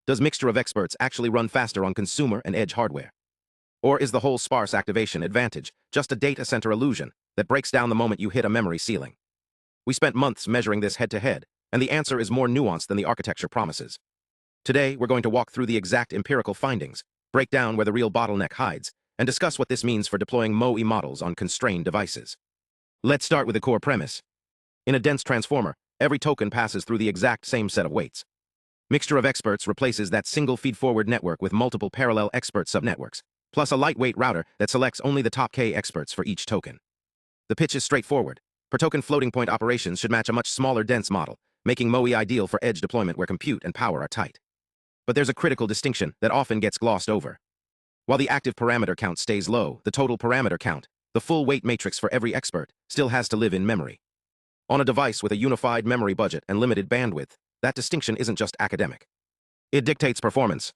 Does mixture of experts actually run faster on consumer and edge hardware? Or is the whole sparse activation advantage just a data center illusion that breaks down the moment you hit a memory ceiling? We spent months measuring this head-to-head, and the answer is more nuanced than the architecture promises. Today, we're going to walk through the exact empirical findings, break down where the real bottleneck hides, and discuss what this means for deploying MoE models on constrained devices. Let's start with the core premise. In a dense transformer, every token passes through the exact same set of weights. Mixture of experts replaces that single feed-forward network with multiple parallel expert subnetworks, plus a lightweight router that selects only the top K experts for each token. The pitch is straightforward. Per-token floating-point operations should match a much smaller dense model, making MoE ideal for edge deployment where compute and power are tight. But there's a critical distinction that often gets glossed over. While the active parameter count stays low, the total parameter count, the full weight matrix for every expert, still has to live in memory. On a device with a unified memory budget and limited bandwidth, that distinction isn't just academic. It dictates performance.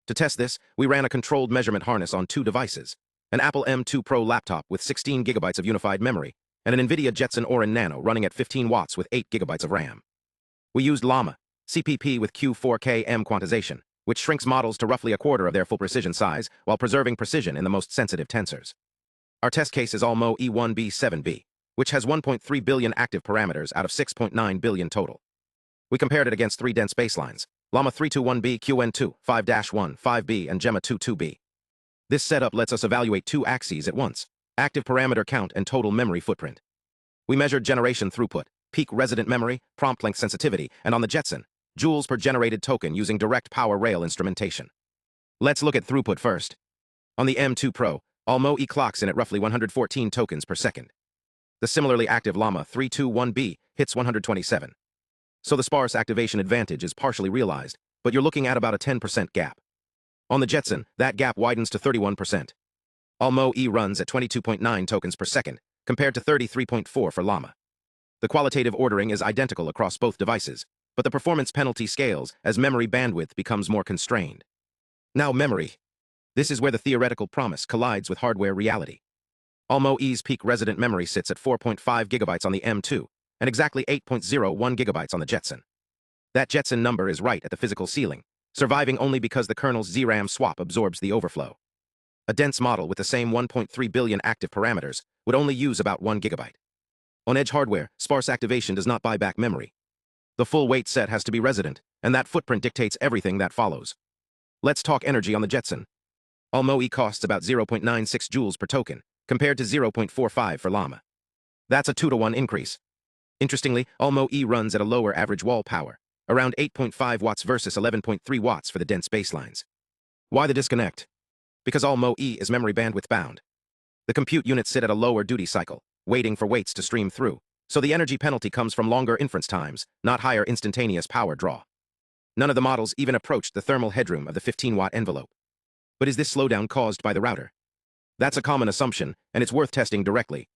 To test this, we ran a controlled measurement harness on two devices, an Apple M2 Pro laptop with 16 gigabytes of unified memory, and an NVIDIA Jetson Orin Nano running at 15 watts with 8 gigabytes of RAM. We used llama.cpp with Q4K-M quantization, which shrinks models to roughly a quarter of their full precision size while preserving precision in the most sensitive tensors. Our test case is Allmo E1B7B, which has 1.3 billion active parameters out of 6.9 billion total. We compared it against three dense baselines, Llama 321B, Qwen 2, 5-1, 5B, and Gemma 2-2B. This setup lets us evaluate two axes at once, active parameter count and total memory footprint. We measured generation throughput, peak resident memory, prompt length sensitivity, and on the Jetson, joules per generated token using direct power rail instrumentation. Let's look at throughput first. On the M2 Pro, Allmo E clocks in at roughly 114 tokens per second. The similarly active Llama 321B hits 127. So the sparse activation advantage is partially realized, but you're looking at about a 10% gap. On the Jetson, that gap widens to 31%. Allmo E runs at 22.9 tokens per second, compared to 33.4 for Llama. The qualitative ordering is identical across both devices, but the performance penalty scales as memory bandwidth becomes more constrained. Now memory. This is where the theoretical promise collides with hardware reality. Allmo E's peak resident memory sits at 4.5 gigabytes on the M2, and exactly 8.01 gigabytes on the Jetson. That Jetson number is right at the physical ceiling, surviving only because the kernel's ZRAM swap absorbs the overflow. A dense model with the same 1.3 billion active parameters would only use about 1 gigabyte. On edge hardware, sparse activation does not buy back memory. The full weight set has to be resident, and that footprint dictates everything that follows. Let's talk energy on the Jetson. Allmo E costs about 0.96 joules per token, compared to 0.45 for Llama. That's a 2-to-1 increase. Interestingly, Allmo E runs at a lower average wall power, around 8.5 watts versus 11.3 watts for the dense baselines. Why the disconnect? Because Allmo E is memory bandwidth bound. The compute units sit at a lower duty cycle, waiting for weights to stream through, so the energy penalty comes from longer inference times, not higher instantaneous power draw. None of the models even approached the thermal headroom of the 15-watt envelope. But is this slowdown caused by the router? That's a common assumption, and it's worth testing directly.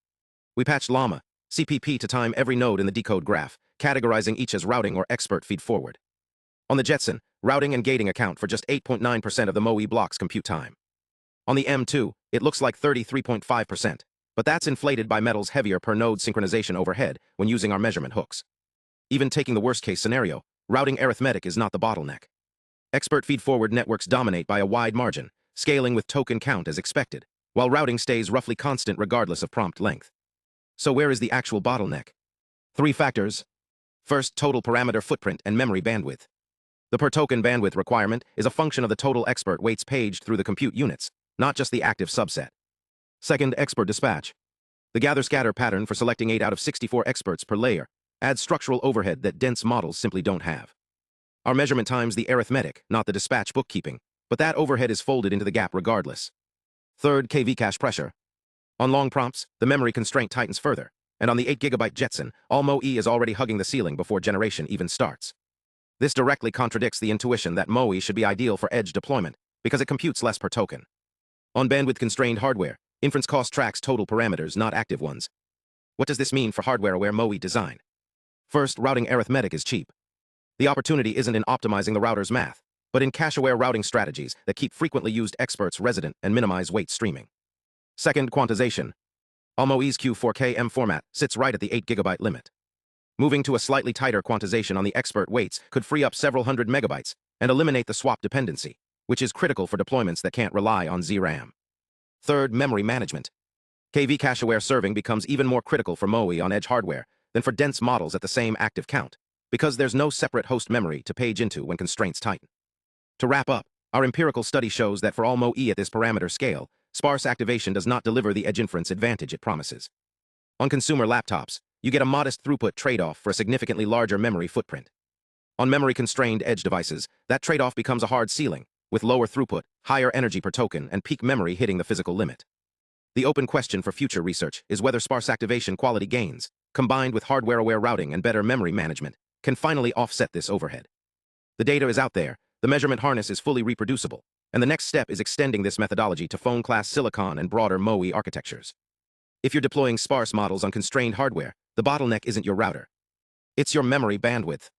We patched llama.cpp to time every node in the decode graph, categorizing each as routing or expert feed-forward. On the Jetson, routing and gating account for just 8.9% of the MoE block's compute time. On the M2, it looks like 33.5%, but that's inflated by Metal's heavier per-node synchronization overhead when using our measurement hooks. Even taking the worst-case scenario, routing arithmetic is not the bottleneck. Expert feed-forward networks dominate by a wide margin, scaling with token count as expected, while routing stays roughly constant regardless of prompt length. So where is the actual bottleneck? 3 factors. First, total parameter footprint and memory bandwidth. The per-token bandwidth requirement is a function of the total expert weights paged through the compute units, not just the active subset. Second, expert dispatch. The gather-scatter pattern for selecting 8 out of 64 experts per layer adds structural overhead that dense models simply don't have. Our measurement time's the arithmetic, not the dispatch bookkeeping, but that overhead is folded into the gap regardless. Third, KV cache pressure. On long prompts, the memory constraint tightens further, and on the 8 GB Jetson, Allmo E is already hugging the ceiling before generation even starts. This directly contradicts the intuition that MoE should be ideal for edge deployment, because it computes less per token. On bandwidth-constrained hardware, inference cost tracks total parameters, not active ones. What does this mean for hardware-aware MoE design? First, routing arithmetic is cheap. The opportunity isn't in optimizing the router's math, but in cache-aware routing strategies that keep frequently used experts resident and minimize weight streaming. Second, quantization. Allmo E's Q4K-M format sits right at the 8 GB limit. Moving to a slightly tighter quantization on the expert weights could free up several hundred megabytes, and eliminate the swap dependency, which is critical for deployments that can't rely on ZRAM. Third, memory management. KV cache-aware serving becomes even more critical for MOE on edge hardware than for dense models at the same active count, because there's no separate host memory to page into when constraints tighten. To wrap up, our empirical study shows that for all MOE at this parameter scale, sparse activation does not deliver the edge inference advantage it promises. On consumer laptops, you get a modest throughput trade-off for a significantly larger memory footprint. On memory-constrained edge devices, that trade-off becomes a hard ceiling, with lower throughput, higher energy per token, and peak memory hitting the physical limit. The open question for future research is whether sparse activation quality gains, combined with hardware-aware routing and better memory management, can finally offset this overhead. The data is out there, the measurement harness is fully reproducible, and the next step is extending this methodology to phone-class silicon and broader MOE architectures. If you're deploying sparse models on constrained hardware, the bottleneck isn't your router. It's your memory bandwidth.